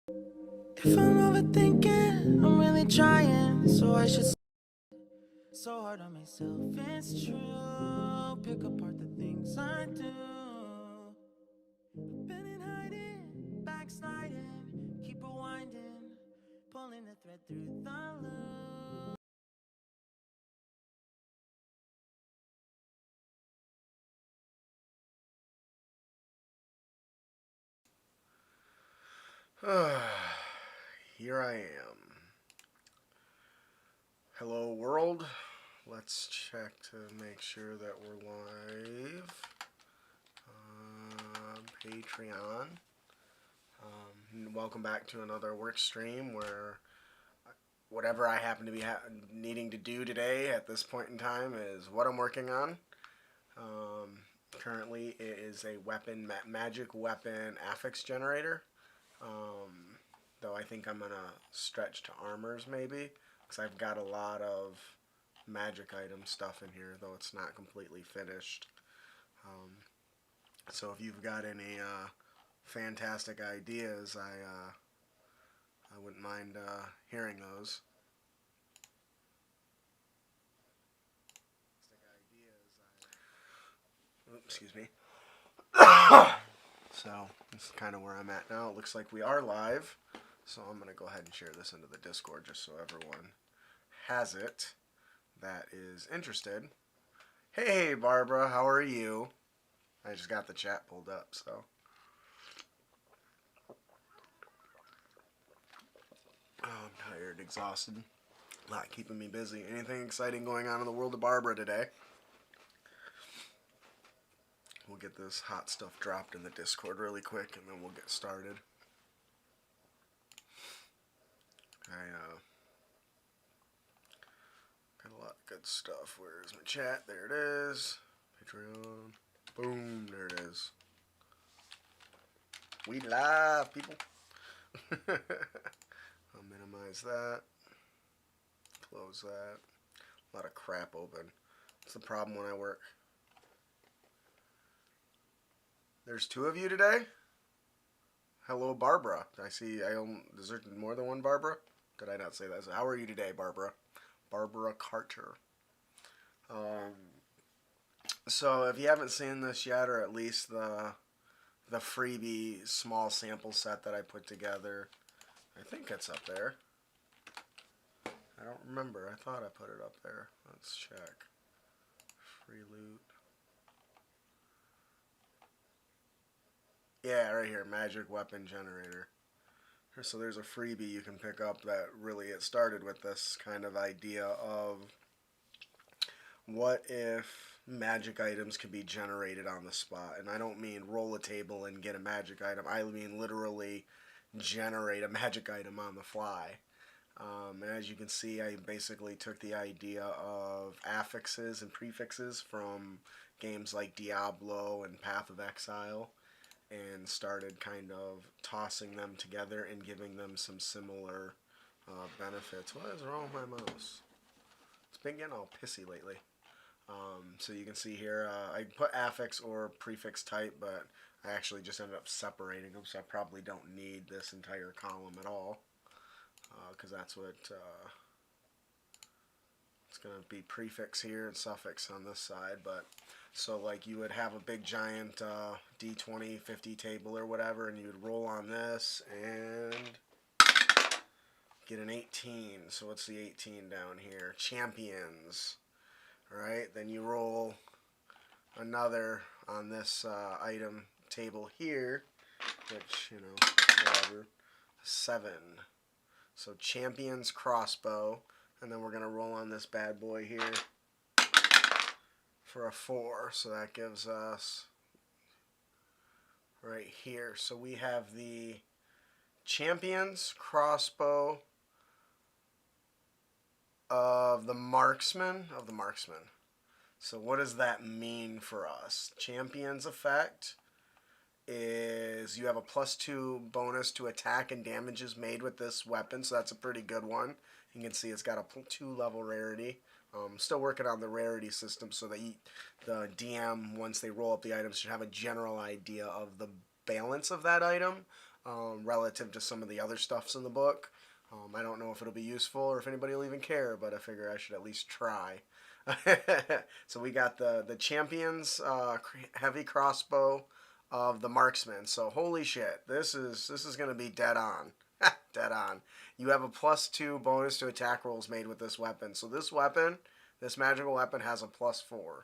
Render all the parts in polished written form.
If I'm overthinking, I'm really trying, so I should. So hard on myself, it's true. Pick apart the things I do. Been in hiding, backsliding, keep rewinding, pulling the thread through the loop. Here I am. Hello world. Let's check to make sure that we're live. Patreon. Welcome back to another work stream where whatever I happen to be needing to do today at this point in time is what I'm working on. Um, Currently, it is a magic weapon affix generator. Um, though I think I'm gonna stretch to armors maybe, because I've got a lot of magic item stuff in here, though it's not completely finished. Um, so if you've got any fantastic ideas, I wouldn't mind hearing those. Excuse me. So this is kind of where I'm at now. It looks like we are live, so I'm gonna go ahead and share this into the Discord just so everyone has it that is interested. Hey, Barbara, how are you? I just got the chat pulled up, so. Oh, I'm tired, exhausted. A lot keeping me busy. Anything exciting going on in the world of Barbara today? We'll get this hot stuff dropped in the Discord really quick, and then we'll get started. I got a lot of good stuff. Where's my chat? There it is. Patreon. Boom, there it is. We live, people. I'll minimize that. Close that. A lot of crap open. That's the problem when I work. There's two of you today? Hello, Barbara. Is there more than one Barbara? Did I not say that? So how are you today, Barbara? Barbara Carter. So if you haven't seen this yet, or at least the freebie small sample set that I put together, I think it's up there. I don't remember. I thought I put it up there. Let's check. Free loot. Yeah, right here, magic weapon generator. So there's a freebie you can pick up that really it started with this kind of idea of what if magic items could be generated on the spot. And I don't mean roll a table and get a magic item. I mean literally generate a magic item on the fly. And as you can see, I basically took the idea of affixes and prefixes from games like Diablo and Path of Exile and started kind of tossing them together and giving them some similar benefits. What is wrong with my mouse? It's been getting all pissy lately. So you can see here, I put affix or prefix type, but I actually just ended up separating them, so I probably don't need this entire column at all, because that's what it's going to be prefix here and suffix on this side. But so like you would have a big giant D20 50 table or whatever, and you would roll on this and get an 18. So what's the 18 down here? Champions. Right? Then you roll another on this item table here, which, you know, whatever. 7. So champions crossbow, and then we're going to roll on this bad boy here for a 4. So that gives us right here. So we have the champions crossbow of the marksman. So what does that mean for us? Champions effect is you have a +2 bonus to attack and damages made with this weapon, so that's a pretty good one. You can see it's got a 2 level rarity. Still working on the rarity system so that the DM, once they roll up the items, should have a general idea of the balance of that item. relative to some of the other stuffs in the book. I don't know if it'll be useful or if anybody will even care, but I figure I should at least try. So we got the Champions heavy crossbow of the Marksman. So holy shit, this is gonna be dead on. Dead on. You have a +2 bonus to attack rolls made with this weapon. So this weapon, this magical weapon, has a +4,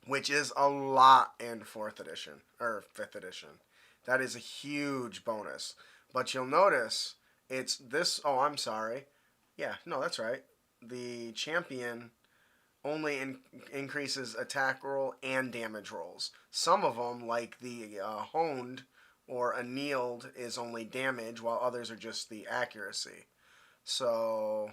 which is a lot in 4th edition or 5th edition. That is a huge bonus. But you'll notice it's this. Oh, I'm sorry. Yeah, no, that's right. The champion only increases attack roll and damage rolls. Some of them, like the honed or annealed, is only damage, while others are just the accuracy. So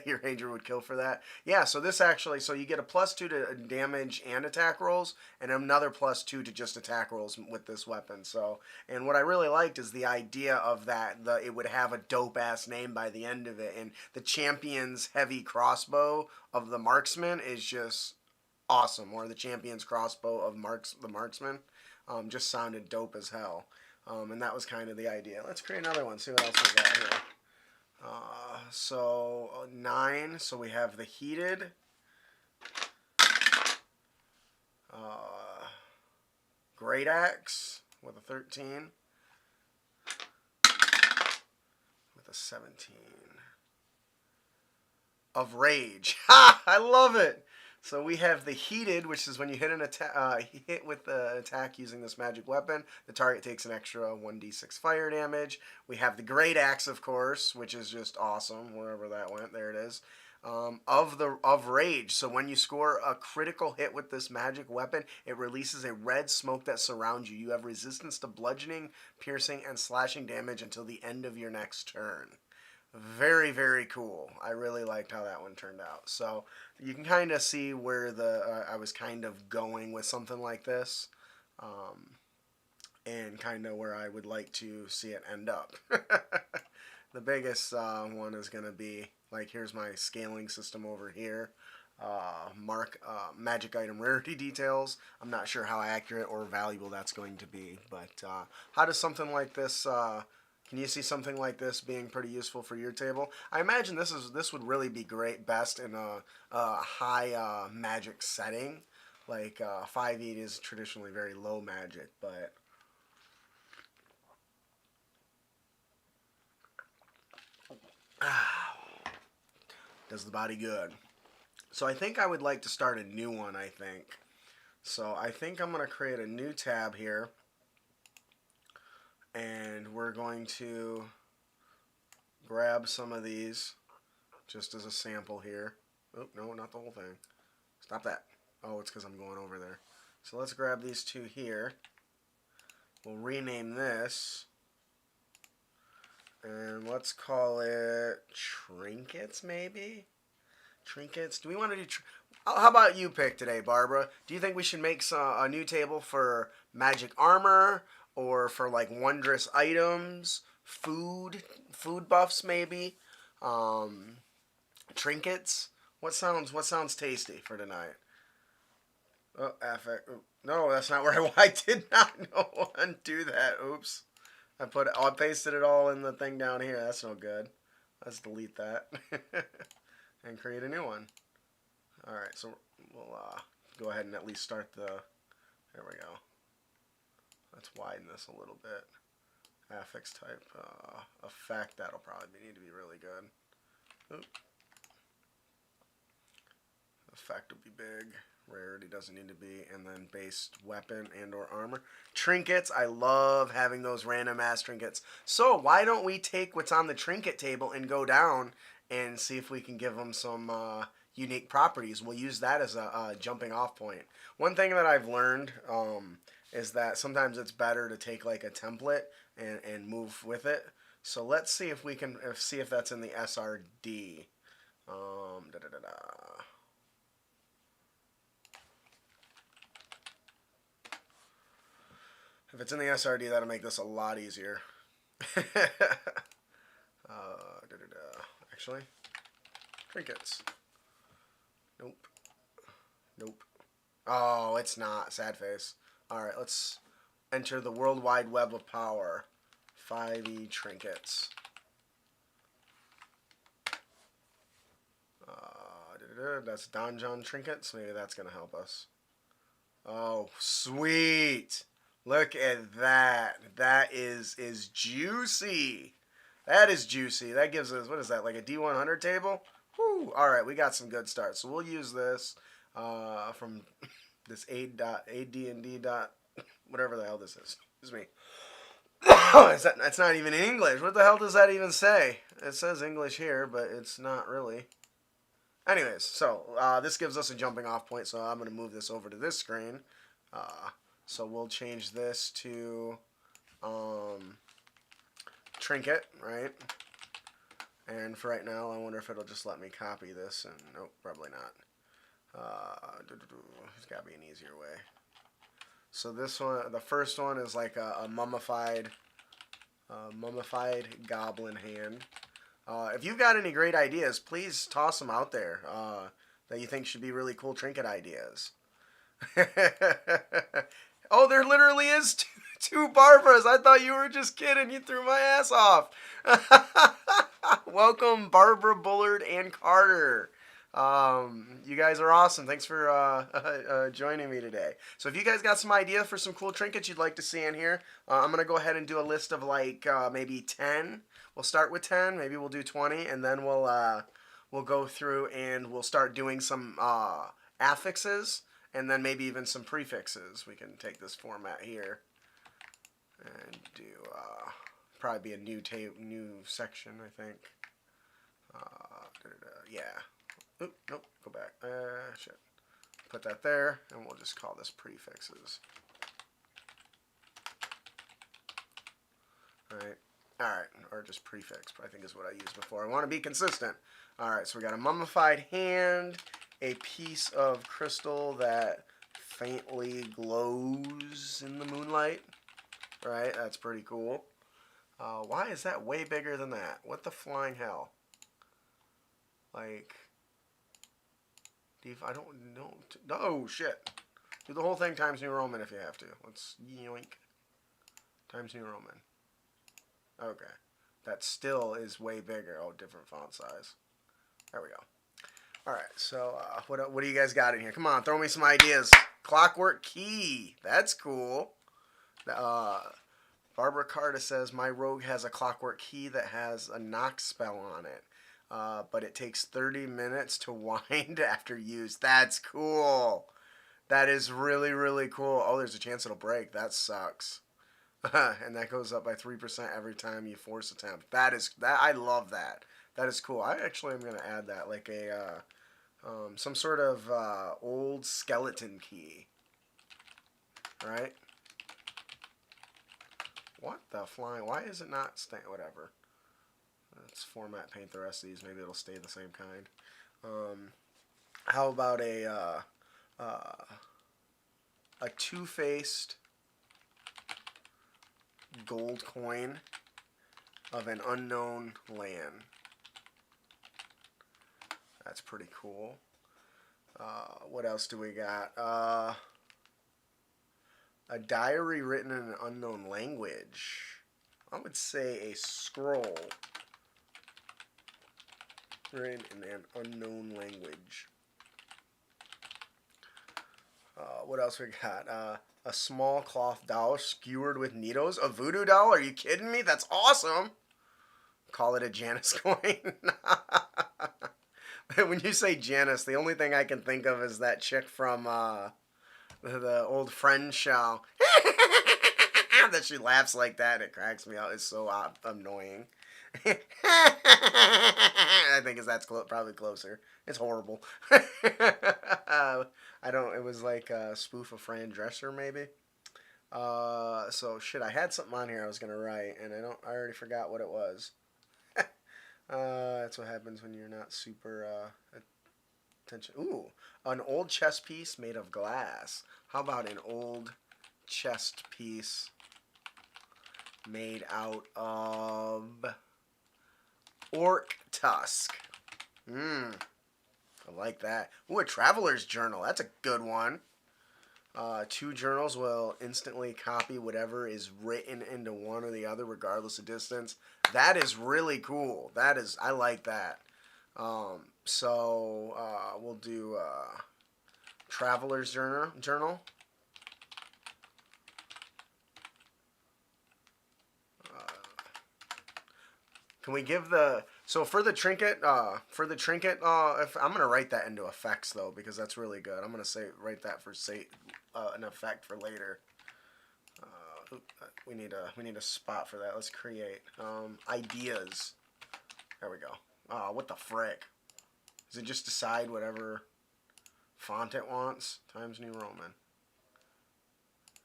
your ranger would kill for that. Yeah, so this actually, so you get a +2 to damage and attack rolls, and another +2 to just attack rolls with this weapon. So, and what I really liked is the idea of that. It would have a dope ass name by the end of it, and the Champion's heavy crossbow of the Marksman is just awesome. Or the Champion's crossbow of the Marksman, just sounded dope as hell. And that was kind of the idea. Let's create another one. See what else we got here. So 9. So we have the heated, great axe with a 13, with a 17 of rage. Ha! I love it. So we have the heated, which is when you hit an hit with the attack using this magic weapon, the target takes an extra 1d6 fire damage. We have the great axe, of course, which is just awesome. Wherever that went, there it is. Of rage. So when you score a critical hit with this magic weapon, it releases a red smoke that surrounds you. You have resistance to bludgeoning, piercing, and slashing damage until the end of your next turn. Very, very cool. I really liked how that one turned out. So you can kind of see where I was kind of going with something like this, and kind of where I would like to see it end up. The biggest one is going to be, like, here's my scaling system over here. Magic item rarity details. I'm not sure how accurate or valuable that's going to be, but how does something like this... Can you see something like this being pretty useful for your table? I imagine this would really be best in a high magic setting. Like 5e is traditionally very low magic, but does the body good. So I think I would like to start a new one, I think. So I think I'm going to create a new tab here. And we're going to grab some of these just as a sample here. Oh, no, not the whole thing. Stop that. Oh, it's because I'm going over there. So let's grab these two here. We'll rename this. And let's call it Trinkets, maybe? Trinkets. Do we want to do... How about you pick today, Barbara? Do you think we should make a new table for magic armor, or for like wondrous items, food buffs maybe, trinkets? What sounds tasty for tonight? Oh, affect. No, that's not where I did not undo that. Oops. I pasted it all in the thing down here. That's no good. Let's delete that and create a new one. All right, so we'll go ahead and at least start the. There we go. Let's widen this a little bit. Affix type effect. That'll probably need to be really good. Oop. Effect will be big. Rarity doesn't need to be. And then based weapon and or armor. Trinkets. I love having those random ass trinkets. So why don't we take what's on the trinket table and go down and see if we can give them some unique properties. We'll use that as a jumping off point. One thing that I've learned is that sometimes it's better to take like a template and move with it. So let's see if we can see if that's in the SRD. If it's in the SRD, that'll make this a lot easier. Actually, trinkets. Nope. Nope. Oh, it's not. Sad face. All right, let's enter the World Wide Web of Power. 5e trinkets. That's Donjon trinkets. Maybe that's going to help us. Oh, sweet. Look at that. That is juicy. That is juicy. That gives us, what is that, like a D100 table? Whew. All right, we got some good starts. So we'll use this from this AD&D. Whatever the hell this is. Excuse me. That's not even in English. What the hell does that even say? It says English here, but it's not really. Anyways, so this gives us a jumping off point, so I'm going to move this over to this screen. So we'll change this to trinket, right? And for right now, I wonder if it'll just let me copy this. And nope, probably not. There's got to be an easier way. So this one, the first one is like a mummified goblin hand. If you've got any great ideas, please toss them out there that you think should be really cool trinket ideas. Oh, there literally is two Barbaras. I thought you were just kidding. You threw my ass off. Welcome, Barbara, Bullard, and Carter. You guys are awesome. Thanks for joining me today. So if you guys got some ideas for some cool trinkets you'd like to see in here, I'm going to go ahead and do a list of like maybe 10. We'll start with 10. Maybe we'll do 20, and then we'll go through and we'll start doing some affixes, and then maybe even some prefixes. We can take this format here and do probably be a new section, I think. Yeah. Oop, nope, go back. Shit. Put that there, and we'll just call this prefixes. Alright. Alright, or just prefix, I think is what I used before. I want to be consistent. Alright, so we got a mummified hand, a piece of crystal that faintly glows in the moonlight. Right, that's pretty cool. Why is that way bigger than that? What the flying hell? Like, I don't know. Oh, shit. Do the whole thing Times New Roman if you have to. Let's yoink. Times New Roman. Okay. That still is way bigger. Oh, different font size. There we go. Alright, so what do you guys got in here? Come on, throw me some ideas. Clockwork key. That's cool. Barbara Carter says, my rogue has a clockwork key that has a knock spell on it. But it takes 30 minutes to wind after use. That's cool. That is really, really cool. Oh, there's a chance it'll break. That sucks. And that goes up by 3% every time you force attempt. I love that. That is cool. I actually am going to add that, like a some sort of old skeleton key. Right? What the flying? Why is it not staying? Whatever. Let's format paint the rest of these. Maybe it'll stay the same kind. How about a two-faced gold coin of an unknown land? That's pretty cool. What else do we got? A diary written in an unknown language. I would say a scroll written in an unknown language. What else we got? A small cloth doll skewered with needles. A voodoo doll? Are you kidding me? That's awesome. Call it a Janus coin. When you say Janus, the only thing I can think of is that chick from the old Friends show. That she laughs like that and it cracks me out. It's so annoying. I think that's probably closer. It's horrible. It was like a spoof of Fran Drescher, maybe. So shit, I had something on here I was gonna write, and I already forgot what it was. That's what happens when you're not super attention. Ooh, an old chess piece made of glass. How about an old chest piece made out of orc tusk? I like that. Ooh, a traveler's journal. That's a good one. Two journals will instantly copy whatever is written into one or the other, regardless of distance. That is really cool. I like that. We'll do Traveler's Journal. Can we give the for the trinket if I'm gonna write that into effects though, because that's really good. I'm gonna write that for an effect for later. We need a spot for that. Let's create ideas. There we go. What the frick? Does it just decide whatever font it wants? Times New Roman.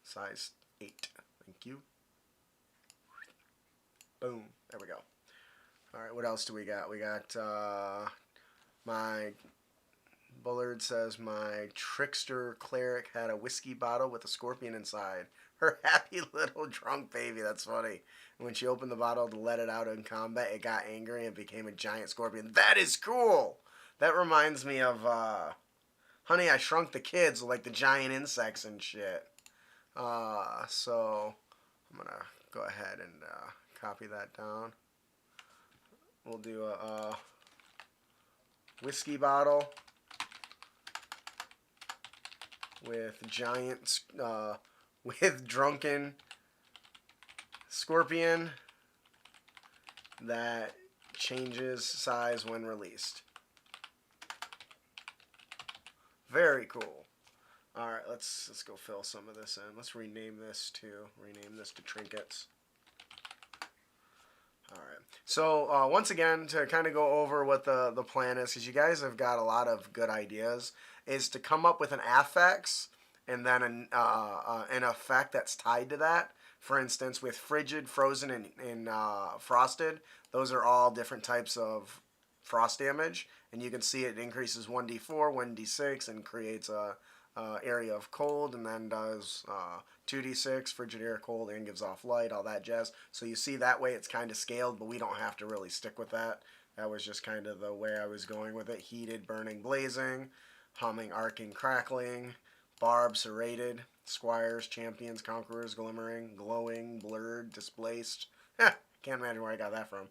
Size 8. Thank you. Boom. There we go. Alright, what else do we got? We got my Bullard says my trickster cleric had a whiskey bottle with a scorpion inside. Her happy little drunk baby. That's funny. When she opened the bottle to let it out in combat, it got angry and became a giant scorpion. That is cool! That reminds me of Honey, I Shrunk the Kids, like the giant insects and shit. So I'm going to go ahead and copy that down. We'll do a whiskey bottle with giant, with drunken scorpion that changes size when released. Very cool. All right, let's go fill some of this in. Let's rename this to trinkets. All right. So once again, to kind of go over what the plan is, because you guys have got a lot of good ideas, is to come up with an affix and then an effect that's tied to that. For instance, with frigid, frozen, and frosted, those are all different types of frost damage, and you can see it increases 1d4, 1d6, and creates a area of cold, and then does 2d6 frigid air cold and gives off light, all that jazz. So you see that way it's kind of scaled, but we don't have to really stick with that. That was just kind of the way I was going with it. Heated, burning, blazing, humming, arcing, crackling, barb, serrated, squires, champions, conquerors, glimmering, glowing, blurred, displaced. Can't imagine where I got that from.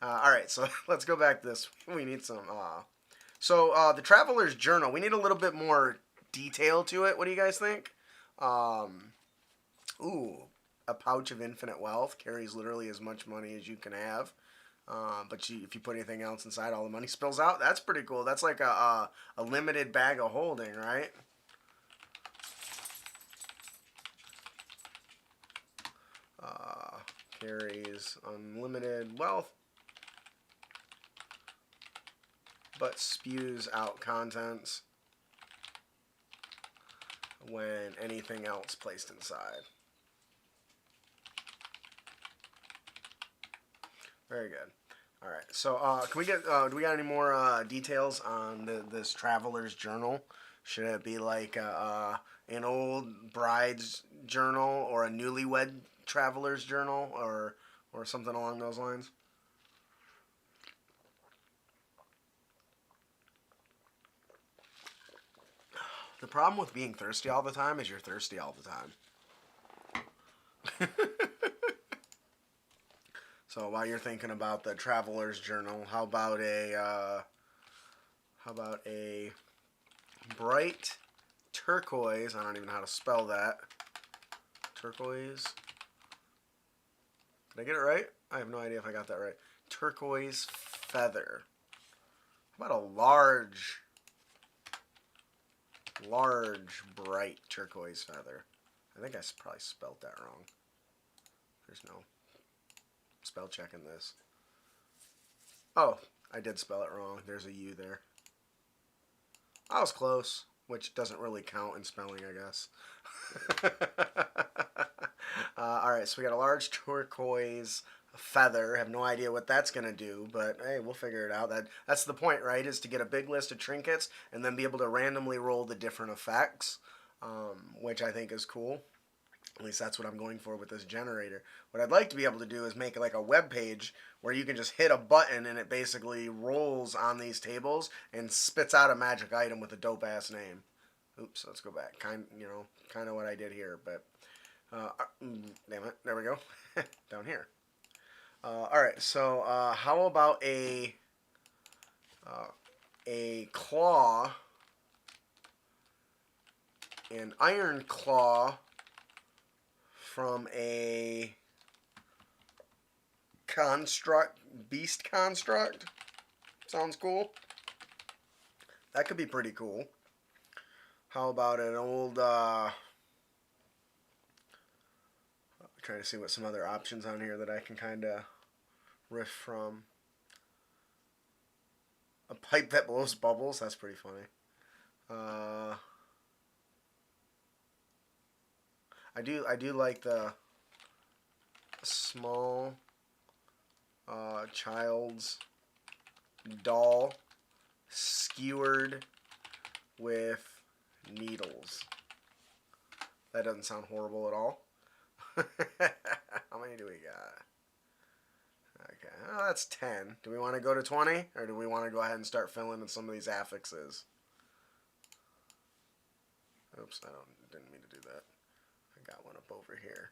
Alright, so let's go back to this. We need some the Traveler's Journal, we need a little bit more detail to it. What do you guys think? Ooh, a pouch of infinite wealth carries literally as much money as you can have. But if you put anything else inside, all the money spills out. That's pretty cool. That's like a limited bag of holding, right? Carries unlimited wealth, but spews out contents when anything else placed inside. Very good. All right. So, can we get? Do we got any more details on this Traveler's Journal? Should it be like an old bride's journal or a newlywed traveler's journal or something along those lines? The problem with being thirsty all the time is you're thirsty all the time. So while you're thinking about the Traveler's Journal, how about a bright turquoise? I don't even know how to spell that. Turquoise. Did I get it right? I have no idea if I got that right. Turquoise feather. How about a large, bright turquoise feather? I think I probably spelled that wrong. There's no spell check in this. Oh, I did spell it wrong. There's a U there. I was close, which doesn't really count in spelling, I guess. Alright, so we got a large turquoise feather. I have no idea what that's going to do, but hey, we'll figure it out. That's the point, right, is to get a big list of trinkets and then be able to randomly roll the different effects, which I think is cool. At least that's what I'm going for with this generator. What I'd like to be able to do is make like a web page where you can just hit a button and it basically rolls on these tables and spits out a magic item with a dope-ass name. Oops, let's go back. Kind of what I did here, but damn it, there we go. Down here. All right, so how about a claw, an iron claw from a beast construct? Sounds cool. That could be pretty cool. How about an old, trying to see what some other options on here that I can kind of riff from. A pipe that blows bubbles. That's pretty funny. I do like the small child's doll skewered with needles. That doesn't sound horrible at all. How many do we got? Okay, oh, that's 10. Do we want to go to 20? Or do we want to go ahead and start filling in some of these affixes? Oops, didn't mean to do that. I got one up over here.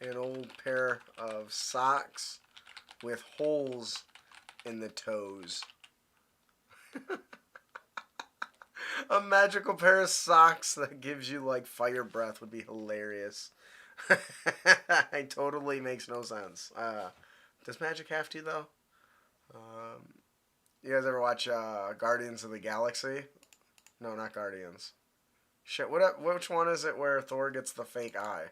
An old pair of socks with holes in the toes. A magical pair of socks that gives you like fire breath would be hilarious. It totally makes no sense. Does magic have to though? You guys ever watch Guardians of the Galaxy? No, not Guardians. Shit, which one is it where Thor gets the fake eye?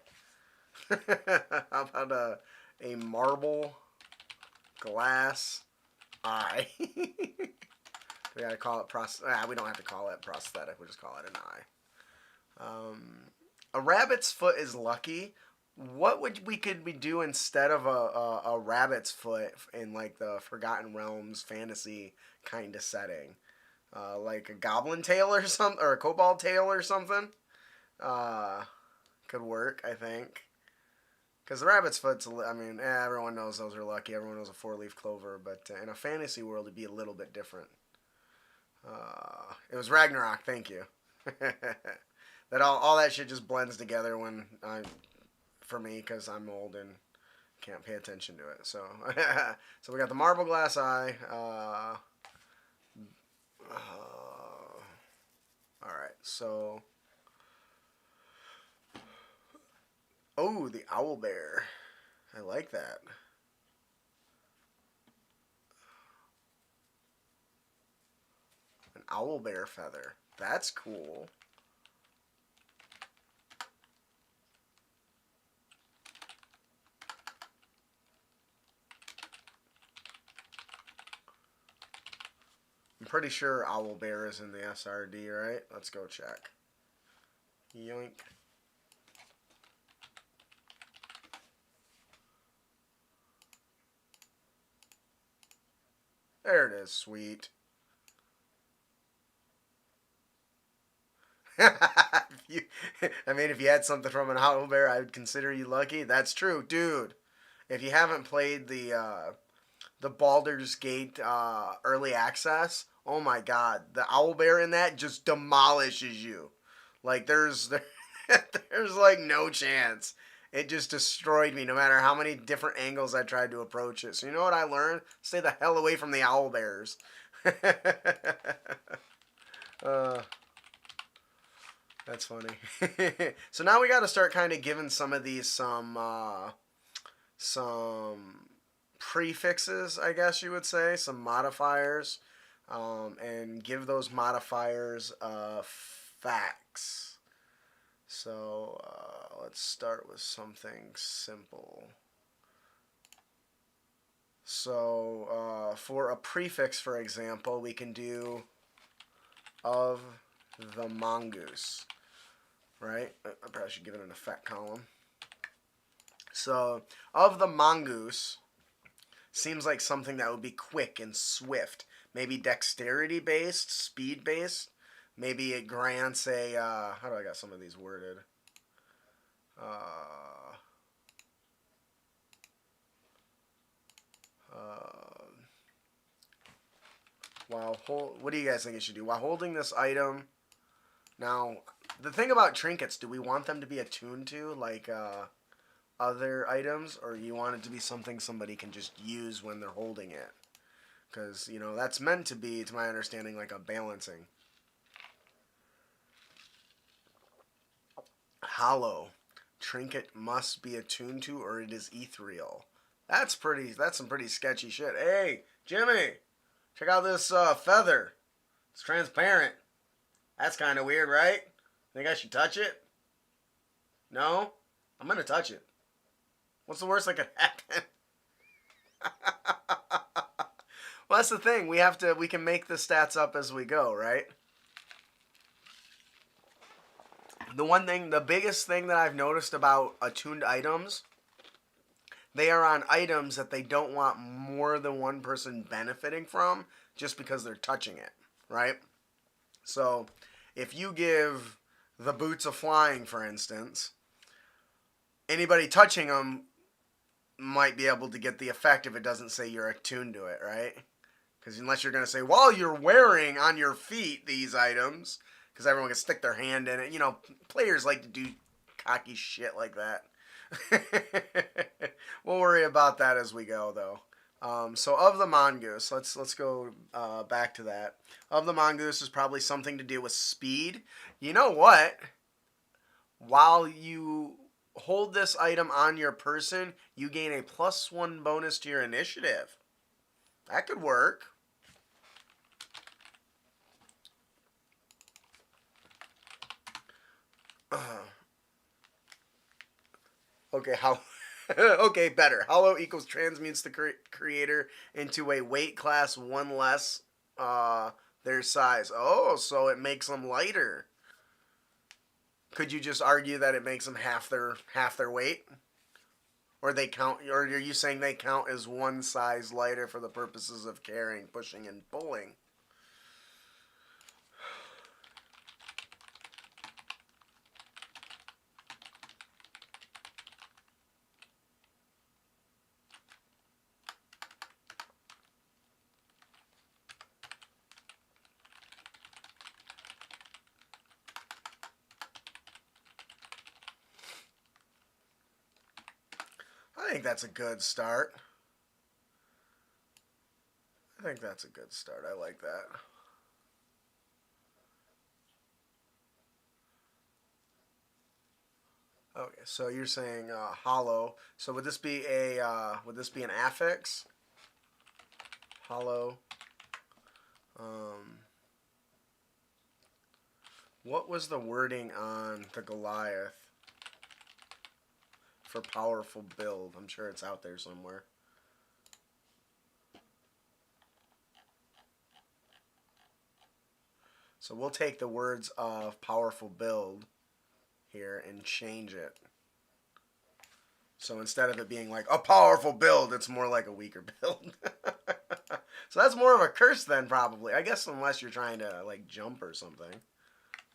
How about a marble glass eye? We gotta call it we don't have to call it prosthetic. We'll just call it an eye. A rabbit's foot is lucky. What could we do instead of a rabbit's foot in like the Forgotten Realms fantasy kind of setting? Like a goblin tail or something, or a kobold tail or something. Could work, I think. Because the rabbit's foot's, I mean, everyone knows those are lucky. Everyone knows a four-leaf clover, but in a fantasy world, it'd be a little bit different. It was Ragnarok. Thank you. That all that shit just blends together for me, because I'm old and can't pay attention to it. So, so we got the marble glass eye. All right. So, oh, the owl bear. I like that. An owl bear feather. That's cool. I'm pretty sure owl bear is in the SRD, right? Let's go check. Yoink. There it is. Sweet. If you had something from an owl bear, I would consider you lucky. That's true, dude. If you haven't played the Baldur's Gate early access, oh my god, the owl bear in that just demolishes you. Like there's like no chance. It just destroyed me no matter how many different angles I tried to approach it. So you know what I learned? Stay the hell away from the owl bears. That's funny. So now we got to start kind of giving some of these some prefixes, I guess you would say, some modifiers, and give those modifiers facts. So let's start with something simple. So for a prefix, for example, we can do of the mongoose, right? I probably should give it an effect column. So, of the mongoose seems like something that would be quick and swift. Maybe dexterity based, speed based. Maybe it grants a, how do I got some of these worded? what do you guys think it should do? While holding this item, now, the thing about trinkets, do we want them to be attuned to, like, other items, or you want it to be something somebody can just use when they're holding it? Because, you know, that's meant to be, to my understanding, like a balancing. Hollow. Trinket must be attuned to, or it is ethereal. That's some pretty sketchy shit. Hey, Jimmy, check out this feather. It's transparent. That's kind of weird, right? Think I should touch it? No? I'm gonna touch it. What's the worst that could happen? Well, that's the thing. We can make the stats up as we go, right? The biggest thing that I've noticed about attuned items, they are on items that they don't want more than one person benefiting from just because they're touching it, right? So, if you give the boots of flying, for instance, anybody touching them might be able to get the effect if it doesn't say you're attuned to it, right? Because unless you're going to say, while you're wearing on your feet these items, because everyone can stick their hand in it. You know, players like to do cocky shit like that. We'll worry about that as we go, though. So of the mongoose, let's go back to that. Of the mongoose is probably something to do with speed. You know what? While you hold this item on your person, you gain a +1 bonus to your initiative. That could work. Okay, how? Okay, better. Hollow equals transmutes the creator into a weight class 1 less their size. Oh, so it makes them lighter. Could you just argue that it makes them half their weight? Or they count? Or are you saying they count as 1 size lighter for the purposes of carrying, pushing, and pulling? I think that's a good start. I think that's a good start. I like that. Okay, so you're saying hollow. So would this be an affix? Hollow. What was the wording on the Goliath for powerful build? I'm sure it's out there somewhere. So we'll take the words of powerful build here and change it. So instead of it being like a powerful build, it's more like a weaker build. So that's more of a curse then, probably. I guess unless you're trying to like jump or something.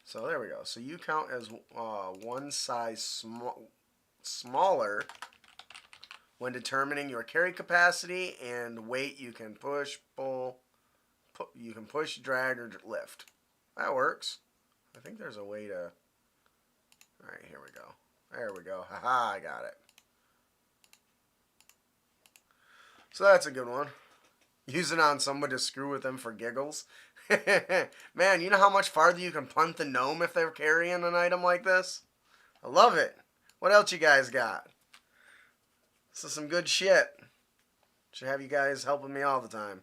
So there we go. So you count as 1 size smaller when determining your carry capacity and weight. You can push, pull, you can push, drag, or lift. That works. I think there's a way to... Alright, here we go. There we go. Haha, I got it. So that's a good one. Use it on someone to screw with them for giggles. Man, you know how much farther you can punt the gnome if they're carrying an item like this? I love it. What else you guys got? This is some good shit. Should have you guys helping me all the time.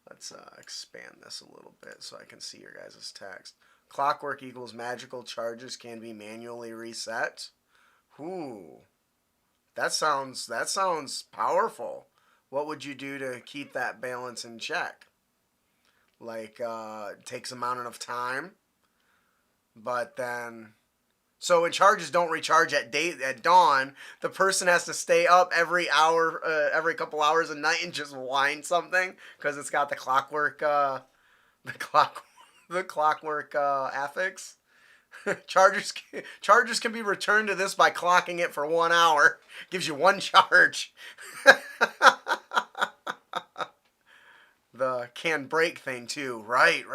Let's expand this a little bit so I can see your guys' text. Clockwork equals magical charges can be manually reset. Ooh. That sounds powerful. What would you do to keep that balance in check? Like, takes amount of time. But then... So when charges don't recharge at dawn, the person has to stay up every hour, every couple hours a night and just wind something because it's got the clockwork, affix. Charges can be returned to this by clocking it for 1 hour. Gives you 1 charge. the can break thing too. Right.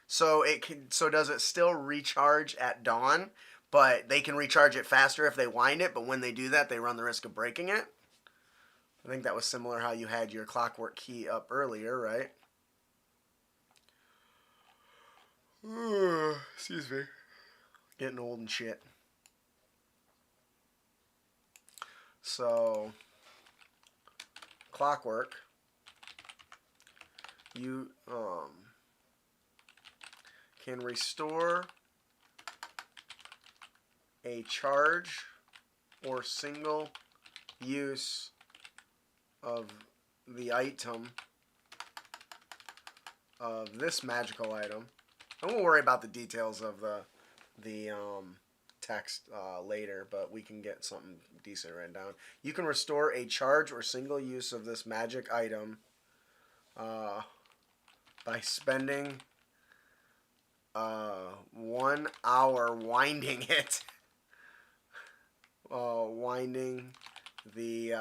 So it can. So does it still recharge at dawn? But they can recharge it faster if they wind it. But when they do that, they run the risk of breaking it. I think that was similar how you had your clockwork key up earlier, right? Excuse me. Getting old and shit. So, clockwork. You can restore a charge or single use of the item of this magical item. I won't worry about the details of the text later, but we can get something decent written down. You can restore a charge or single use of this magic item by spending 1 hour winding it. Winding the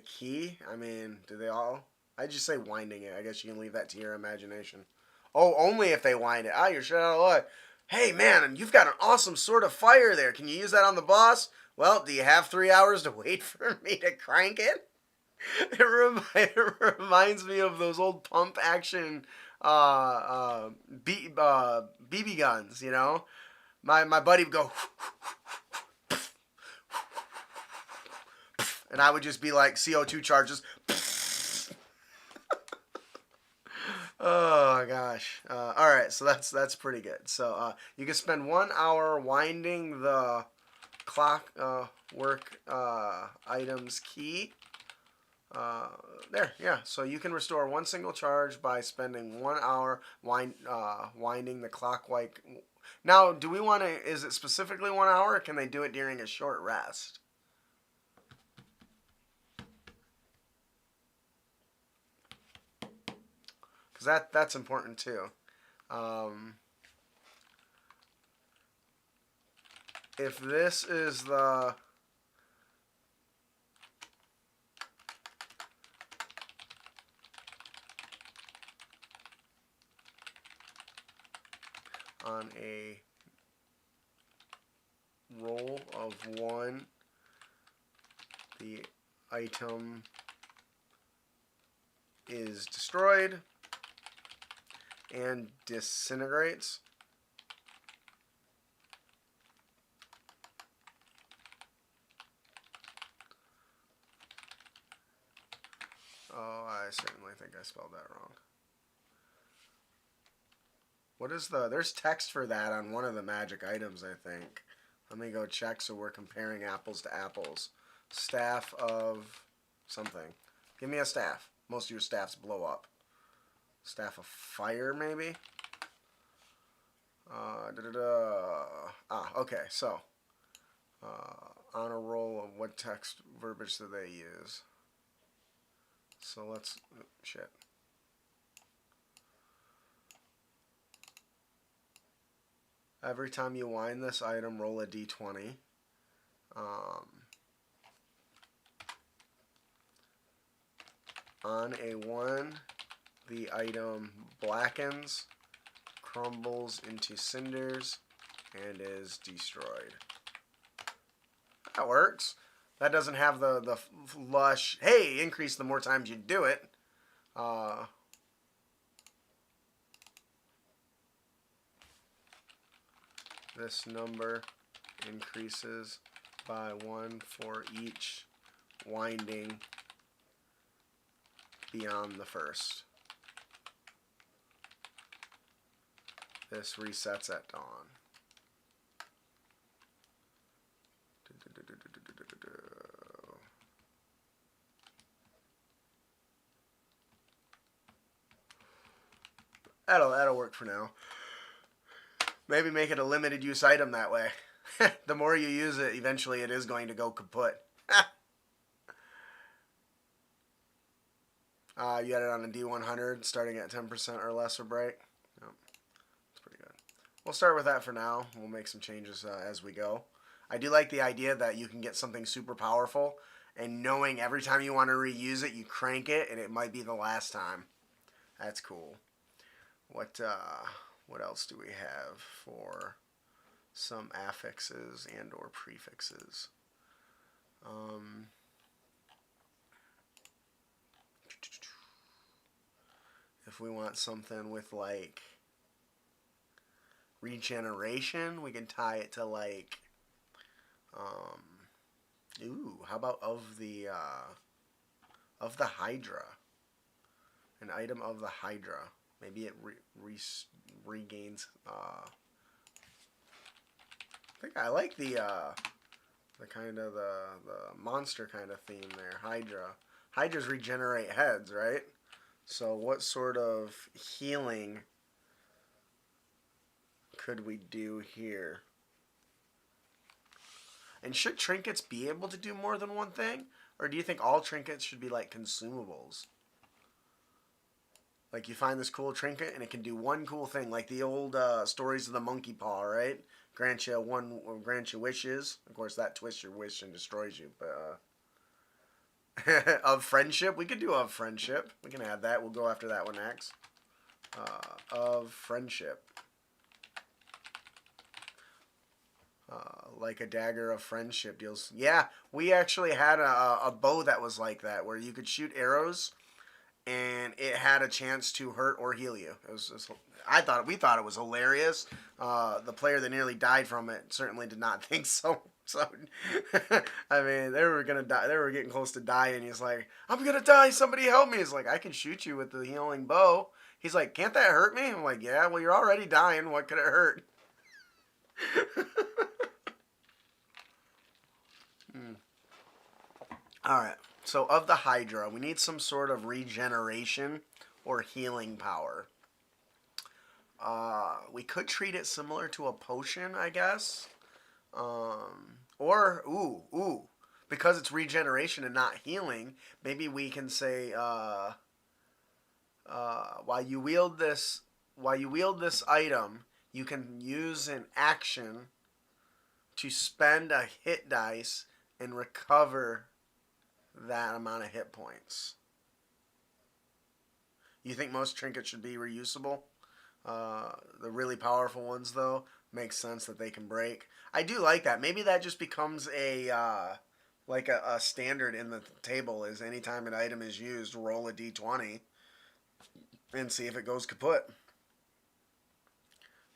key. I mean, do they all? I just say winding it. I guess you can leave that to your imagination. Oh, only if they wind it. Ah, you're shut out of luck. Hey, man, you've got an awesome sword of fire there. Can you use that on the boss? Well, do you have 3 hours to wait for me to crank it? It reminds me of those old pump action BB guns, you know? My buddy would go, and I would just be like CO2 charges. Oh gosh. All right, so that's pretty good. So you can spend 1 hour winding the clock work items key. There, yeah. So you can restore one single charge by spending 1 hour winding the clockwise. Now, do we want to? Is it specifically 1 hour, or can they do it during a short rest? Because that's important too. If this is the on a roll of 1, the item is destroyed and disintegrates. Oh, I certainly think I spelled that wrong. What is there's text for that on one of the magic items, I think. Let me go check so we're comparing apples to apples. Staff of something. Give me a staff. Most of your staffs blow up. Staff of fire, maybe? Okay, so. On a roll of what text verbiage do they use? So let's. Shit. Every time you wind this item, roll a d20. On a 1, the item blackens, crumbles into cinders, and is destroyed. That works. That doesn't have the lush, hey, increase the more times you do it. This number increases by 1 for each winding beyond the first. This resets at dawn. That'll work for now. Maybe make it a limited use item that way. The more you use it, eventually it is going to go kaput. You had it on a D100 starting at 10% or less or break. Yep. That's pretty good. We'll start with that for now. We'll make some changes as we go. I do like the idea that you can get something super powerful and knowing every time you want to reuse it, you crank it and it might be the last time. That's cool. What else do we have for some affixes and or prefixes? If we want something with like regeneration, we can tie it to like how about of the Hydra? An item of the Hydra. Maybe it regains I think I like the kind of the monster kind of theme there. Hydra. Hydras regenerate heads, right? So what sort of healing could we do here? And should trinkets be able to do more than one thing? Or do you think all trinkets should be like consumables? Like you find this cool trinket and it can do one cool thing, like the old stories of the monkey paw, right? Grant you wishes. Of course, that twists your wish and destroys you. But of friendship, we could do of friendship. We can add that. We'll go after that one next. Of friendship. Like a dagger of friendship deals. Yeah, we actually had a bow that was like that, where you could shoot arrows, and it had a chance to hurt or heal you. It was we thought it was hilarious. The player that nearly died from it certainly did not think so. So, I mean, they were gonna die. They were getting close to dying. He's like, "I'm gonna die. Somebody help me!" He's like, "I can shoot you with the healing bow." He's like, "Can't that hurt me?" I'm like, "Yeah. Well, you're already dying. What could it hurt?" Alright, so of the Hydra, we need some sort of regeneration or healing power. We could treat it similar to a potion, I guess. Because it's regeneration and not healing, maybe we can say, while you wield this item, you can use an action to spend a hit dice and recover that amount of hit points. You think most trinkets should be reusable? The really powerful ones, though, makes sense that they can break. I do like that. Maybe that just becomes a standard in the table. Is anytime an item is used, roll a d20 and see if it goes kaput.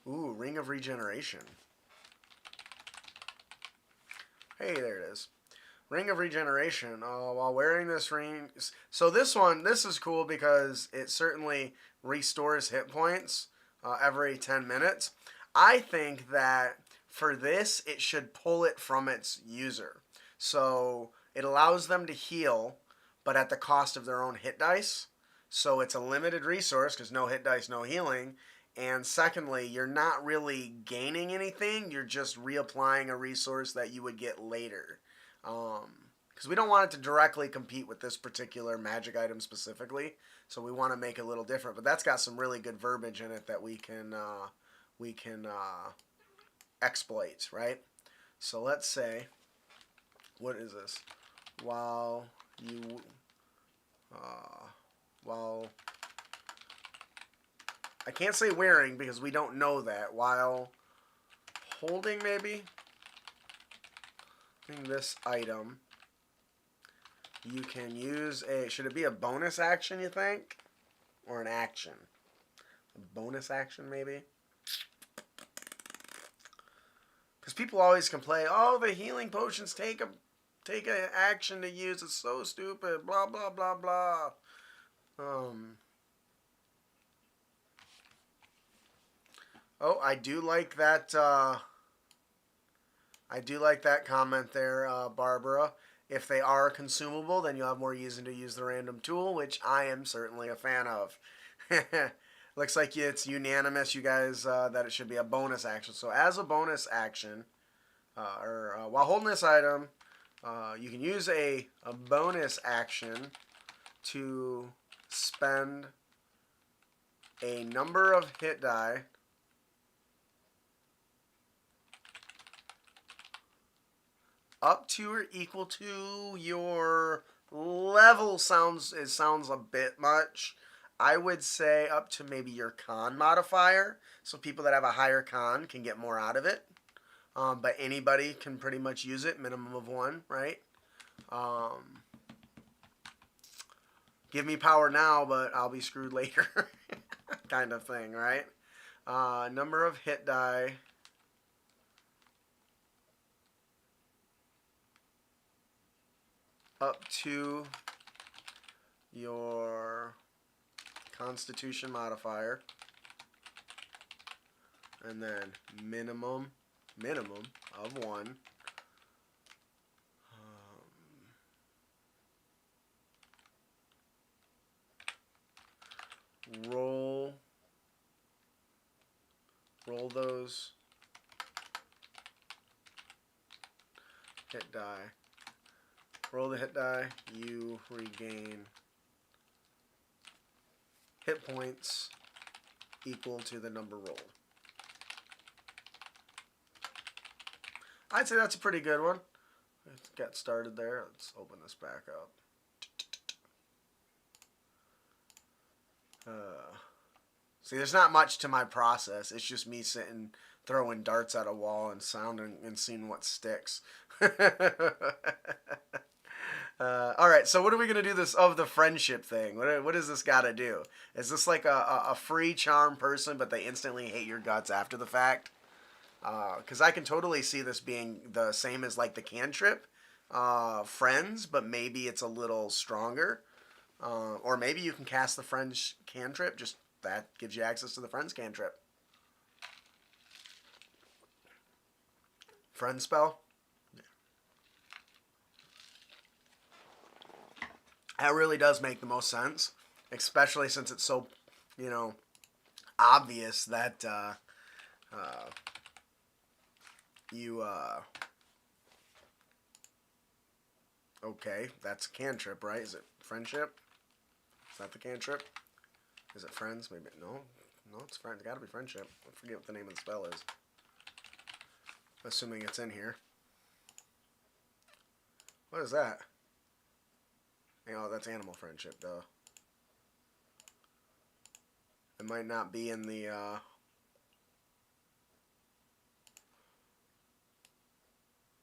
Ooh, Ring of Regeneration. Hey, there it is. Ring of Regeneration. While wearing this ring... So this is cool because it certainly restores hit points every 10 minutes. I think that for this, it should pull it from its user. So it allows them to heal, but at the cost of their own hit dice. So it's a limited resource because no hit dice, no healing. And secondly, you're not really gaining anything. You're just reapplying a resource that you would get later. Because we don't want it to directly compete with this particular magic item specifically, so we want to make it a little different. But that's got some really good verbiage in it that we can exploit, right? So let's say, what is this? While I can't say wearing because we don't know that. While holding, maybe. This item, you can use should it be a bonus action, you think? Or an action? A bonus action, maybe? Because people always complain, oh, the healing potions take an action to use. It's so stupid. Blah, blah, blah, blah. Oh, I do like that... I do like that comment there, Barbara. If they are consumable, then you'll have more reason to use the random tool, which I am certainly a fan of. Looks like it's unanimous, you guys, that it should be a bonus action. So as a bonus action, while holding this item, you can use a bonus action to spend a number of hit die up to or equal to your level sounds a bit much. I would say up to maybe your con modifier. So people that have a higher con can get more out of it. But anybody can pretty much use it, minimum of 1, right? Give me power now, but I'll be screwed later. Kind of thing, right? Number of hit die. Up to your Constitution modifier. And then minimum of 1. Roll those hit die. Roll the hit die, you regain hit points equal to the number rolled. I'd say that's a pretty good one. Let's get started there. Let's open this back up. See, there's not much to my process. It's just me sitting, throwing darts at a wall and sounding and seeing what sticks. All right, so what are we gonna do this of the friendship thing? What does this got to do? Is this like a free charm person, but they instantly hate your guts after the fact? Because I can totally see this being the same as like the cantrip, friends, but maybe it's a little stronger. Or maybe you can cast the friends cantrip, just that gives you access to the friends cantrip. Friend spell? Yeah. That really does make the most sense, especially since it's so, obvious that okay, that's cantrip, right? Is it friendship? Is that the cantrip? Is it friends? Maybe no, it's friends. It's got to be friendship. I forget what the name of the spell is. Assuming it's in here. What is that? That's animal friendship, though. It might not be in the.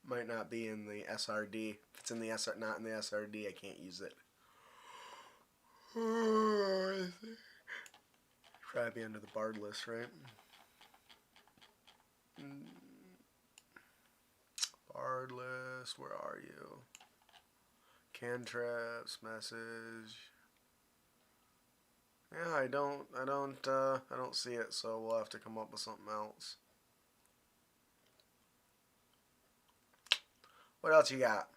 Might not be in the SRD. If it's in the not in the SRD, I can't use it. Probably under the Bard list, right? Bard list, where are you? Cantrips, message. Yeah, I don't see it, so we'll have to come up with something else. What else you got?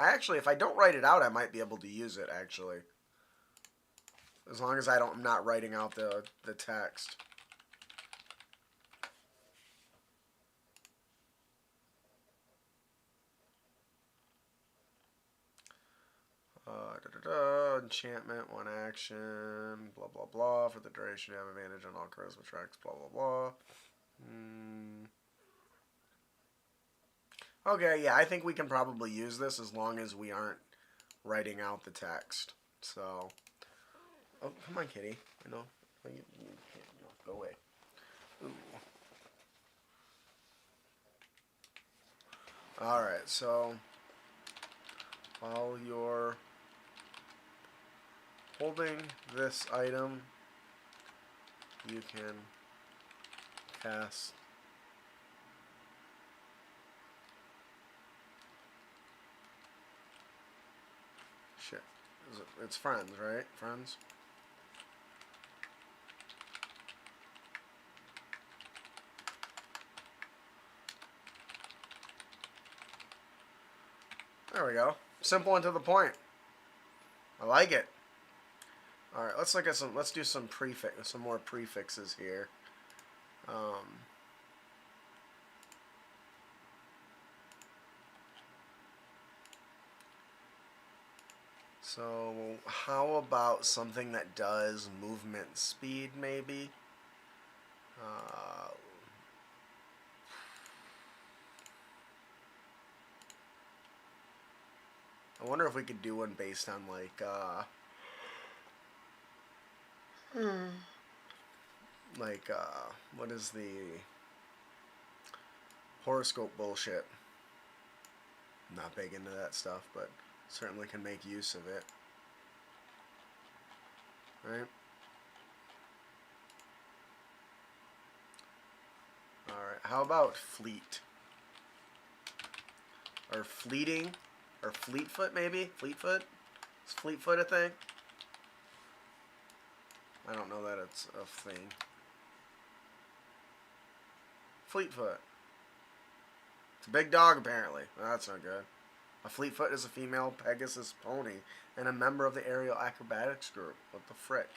Actually, if I don't write it out, I might be able to use it, actually. As long as I'm not writing out the text. Enchantment, 1 action, blah, blah, blah. For the duration, you have advantage on all charisma checks, blah, blah, blah. Okay, yeah, I think we can probably use this as long as we aren't writing out the text. So, oh, come on, kitty. I know. Go away. Ooh. Alright, so while you're holding this item, you can cast shit. It's friends, right? Friends? There we go. Simple and to the point. I like it. All right, let's look at let's do some more prefixes here. So how about something that does movement speed, maybe? Uh, I wonder if we could do one based on like what is the horoscope bullshit? I'm not big into that stuff, but certainly can make use of it. Right? Alright, how about fleet? Or fleeting? Or fleetfoot, maybe? Fleetfoot? Is fleetfoot a thing? I don't know that it's a thing. Fleetfoot. It's a big dog, apparently. Well, that's not good. A fleetfoot is a female Pegasus pony and a member of the aerial acrobatics group. What the frick?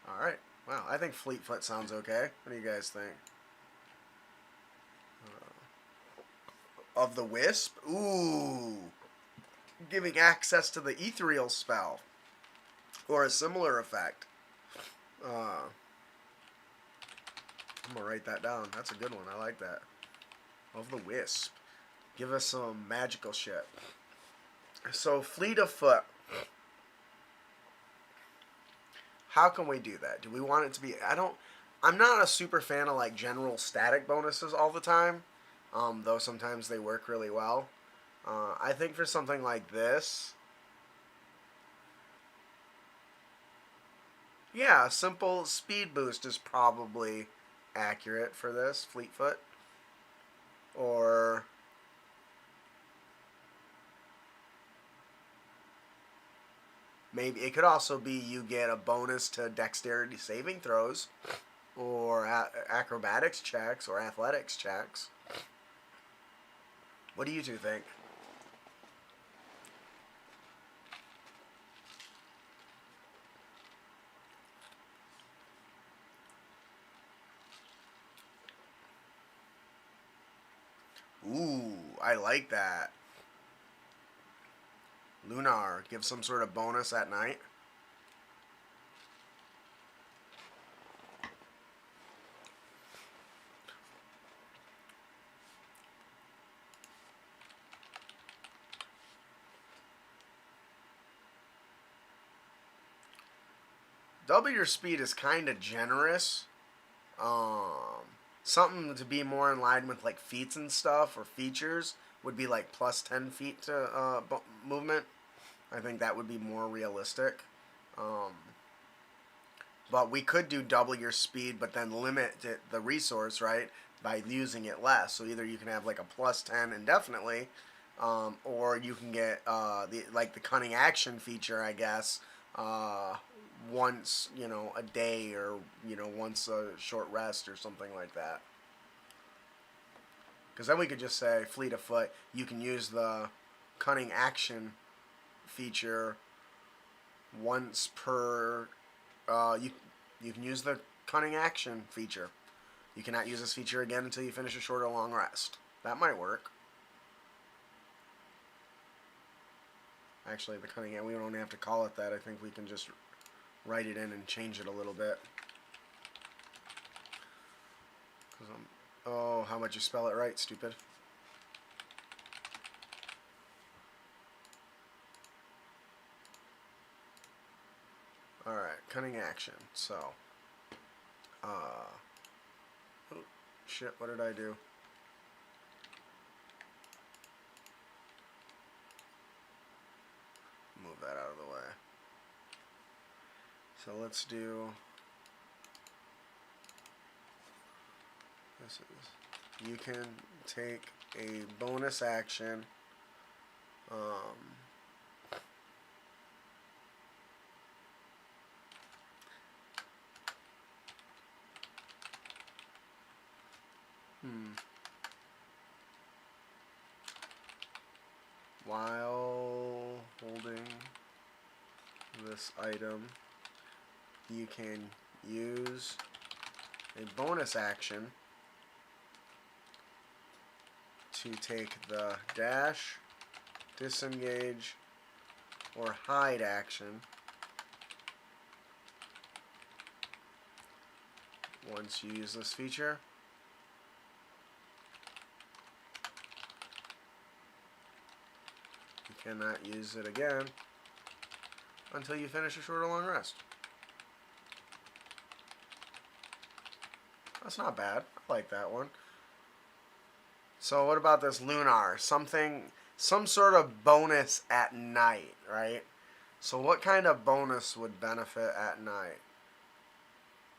Alright. Wow, I think fleetfoot sounds okay. What do you guys think? Of the Wisp? Ooh. Giving access to the ethereal spell. Or a similar effect. I'm going to write that down. That's a good one. I like that. Of the Wisp. Give us some magical shit. So, fleet of foot. How can we do that? Do we want it to be... I'm not a super fan of like general static bonuses all the time. Though sometimes they work really well. I think for something like this... Yeah, a simple speed boost is probably accurate for this, Fleetfoot. Or... maybe it could also be you get a bonus to dexterity saving throws. Or acrobatics checks or athletics checks. What do you two think? Ooh, I like that. Lunar, give some sort of bonus at night. Double your speed is kind of generous. Something to be more in line with like feats and stuff or features would be like plus 10 feet to movement. I think that would be more realistic. But we could do double your speed, but then limit the resource, right, by using it less. So either you can have like a plus 10 indefinitely, or you can get the cunning action feature, I guess, once, a day, or, once a short rest or something like that. Because then we could just say, fleet of foot, you can use the cunning action feature once per... you can use the cunning action feature. You cannot use this feature again until you finish a short or long rest. That might work. Actually, the cunning, we don't have to call it that. I think we can just write it in and change it a little bit. Oh, how about you spell it right, stupid? Alright, cunning action. So, oh, shit, what did I do? Move that out of the way. So let's do... this is... you can take a bonus action. While holding this item, you can use a bonus action to take the dash, disengage, or hide action once you use this feature. You cannot use it again until you finish a short or long rest. That's not bad. I like that one. So what about this Lunar? Some sort of bonus at night, right? So what kind of bonus would benefit at night?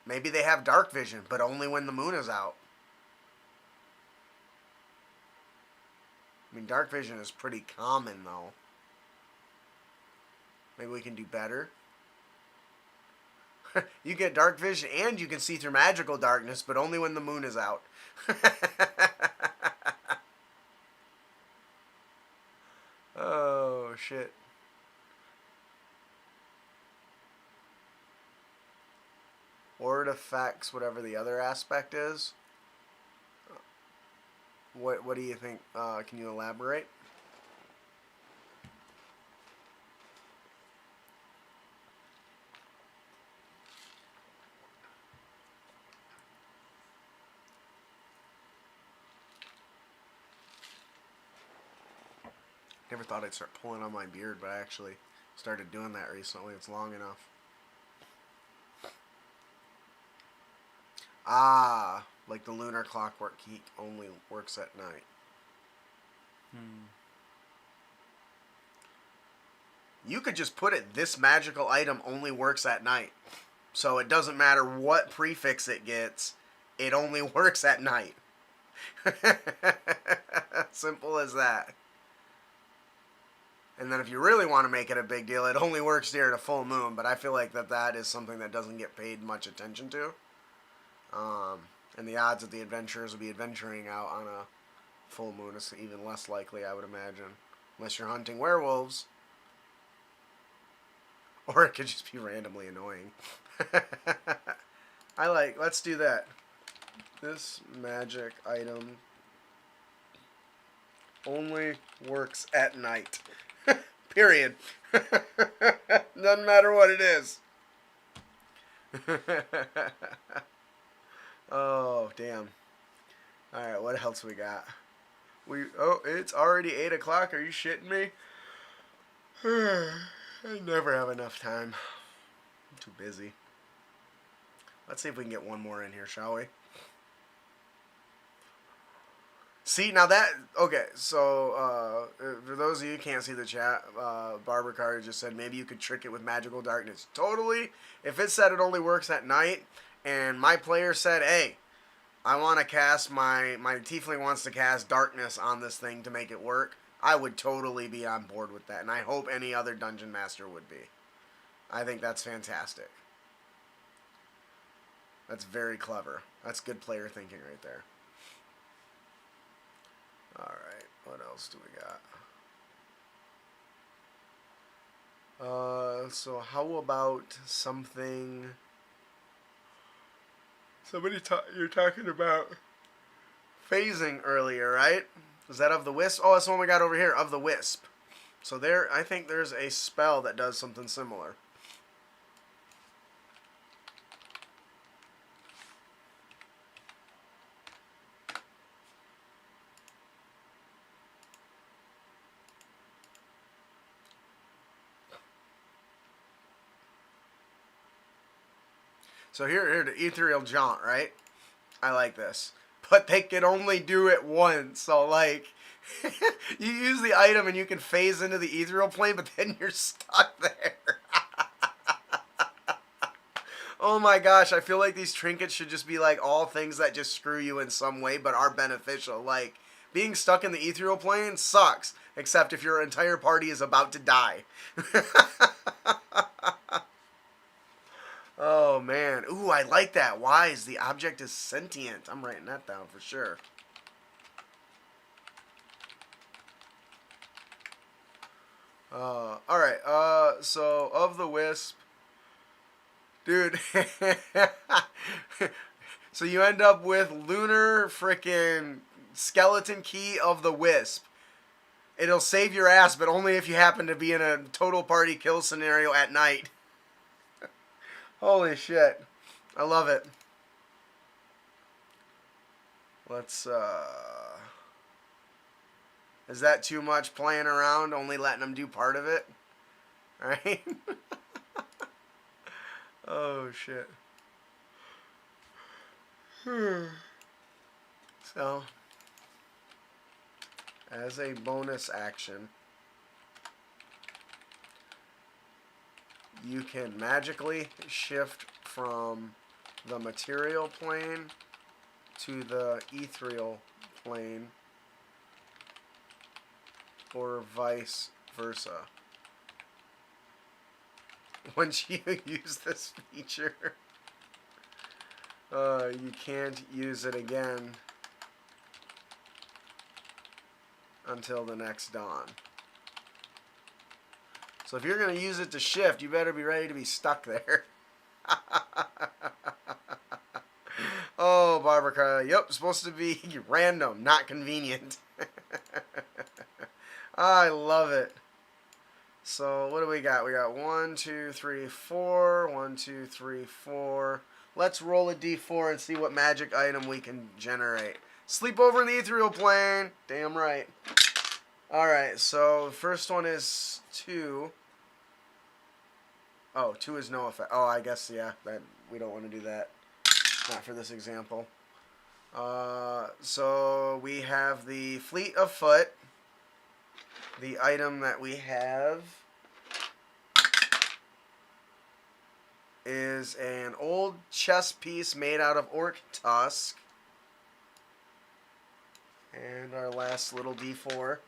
Maybe they have dark vision, but only when the moon is out. I mean, dark vision is pretty common, though. Maybe we can do better. You get dark vision and you can see through magical darkness, but only when the moon is out. Oh, shit. Or it affects whatever the other aspect is. What do you think? Can you elaborate? Never thought I'd start pulling on my beard, but I actually started doing that recently. It's long enough. Ah, like the lunar clockwork key only works at night. You could just put it, this magical item only works at night. So it doesn't matter what prefix it gets, it only works at night. Simple as that. And then if you really want to make it a big deal, it only works during a full moon. But I feel like that is something that doesn't get paid much attention to. And the odds that the adventurers will be adventuring out on a full moon is even less likely, I would imagine. Unless you're hunting werewolves. Or it could just be randomly annoying. Let's do that. This magic item only works at night. Period. Doesn't matter what it is. Oh, damn. Alright, what else we got? It's already 8 o'clock. Are you shitting me? I never have enough time. I'm too busy. Let's see if we can get one more in here, shall we? See, now that... Okay, so, for those of you who can't see the chat, Barbara Carter just said maybe you could trick it with magical darkness. Totally. If it said it only works at night, and my player said, hey, I want to cast my tiefling wants to cast darkness on this thing to make it work, I would totally be on board with that. And I hope any other dungeon master would be. I think that's fantastic. That's very clever. That's good player thinking right there. Alright, what else do we got? So how about something... You're talking about phasing earlier, right? Is that of the Wisp? Oh, that's the one we got over here, of the Wisp. So I think there's a spell that does something similar. So here, the Ethereal Jaunt, right? I like this. But they can only do it once. So, like, you use the item and you can phase into the ethereal plane, but then you're stuck there. Oh my gosh, I feel like these trinkets should just be like all things that just screw you in some way, but are beneficial. Like, being stuck in the ethereal plane sucks, except if your entire party is about to die. Oh, man. Ooh, I like that. Wise. The object is sentient. I'm writing that down for sure. Alright. So, of the Wisp. Dude. So, you end up with Lunar frickin' Skeleton Key of the Wisp. It'll save your ass, but only if you happen to be in a total party kill scenario at night. Holy shit. I love it. Let's, is that too much playing around, only letting them do part of it? Right? Oh, shit. So, as a bonus action, you can magically shift from the material plane to the ethereal plane, or vice versa. Once you use this feature, you can't use it again until the next dawn. So if you're going to use it to shift, you better be ready to be stuck there. Oh, Barbara, yep, supposed to be random, not convenient. I love it. So what do we got? We got 1, 2, 3, 4. 1, 2, 3, 4. Let's roll a d4 and see what magic item we can generate. Sleep over in the ethereal plane. Damn right. Alright, so the first one is 2. Oh, 2 is no effect. Oh, I guess, yeah, that we don't want to do that. Not for this example. So we have the Fleet of Foot. The item that we have is an old chess piece made out of orc tusk. And our last little d4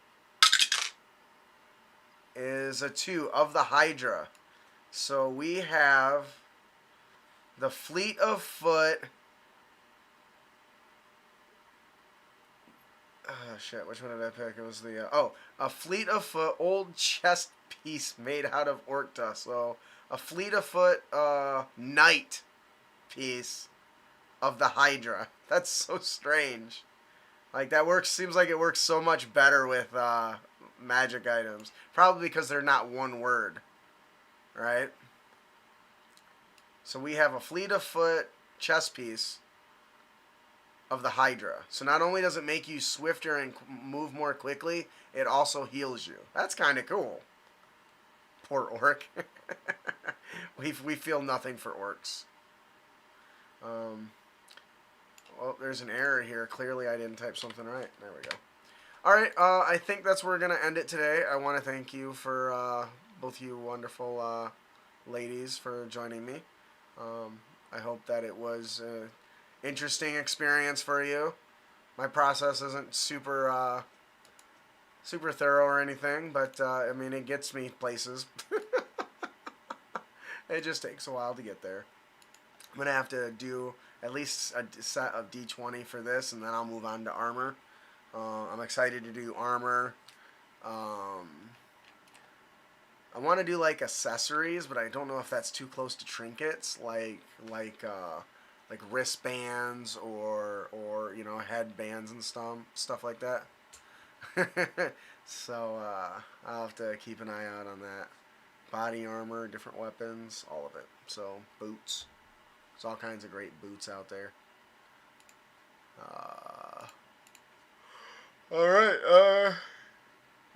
is a 2 of the Hydra. So we have the Fleet of Foot. Oh, shit, which one did I pick? It was the, a Fleet of Foot old chest piece made out of orc tusk. So, a Fleet of Foot, knight piece of the Hydra. That's so strange. Like, that works, seems like it works so much better with, magic items. Probably because they're not one word. Right? So we have a Fleet of Foot chess piece of the Hydra. So not only does it make you swifter and move more quickly, it also heals you. That's kind of cool. Poor orc. we feel nothing for orcs. Well, there's an error here. Clearly I didn't type something right. There we go. Alright, I think that's where we're going to end it today. I want to thank you for, both you wonderful ladies for joining me. I hope that it was an interesting experience for you. My process isn't super super thorough or anything, but I mean, it gets me places. It just takes a while to get there. I'm going to have to do at least a set of D20 for this, and then I'll move on to armor. I'm excited to do armor. I want to do like accessories, but I don't know if that's too close to trinkets, like wristbands or you know, headbands and stuff like that. So I'll have to keep an eye out on that. Body armor, different weapons, all of it. So boots. There's all kinds of great boots out there. Alright,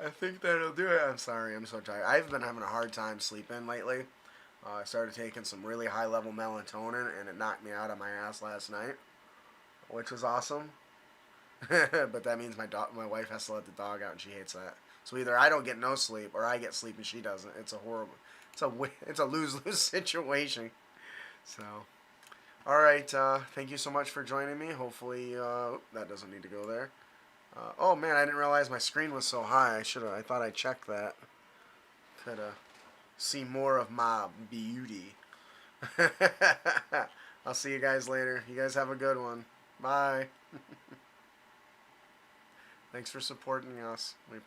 I think that'll do it. I'm sorry, I'm so tired. I've been having a hard time sleeping lately. I started taking some really high-level melatonin, and it knocked me out of my ass last night, which was awesome. But that means my wife has to let the dog out, and she hates that. So either I don't get no sleep, or I get sleep and she doesn't. It's a horrible, it's a lose-lose situation. So, all right, thank you so much for joining me. Hopefully, that doesn't need to go there. Oh man, I didn't realize my screen was so high. I thought I checked that. Could see more of my beauty. I'll see you guys later. You guys have a good one. Bye. Thanks for supporting us.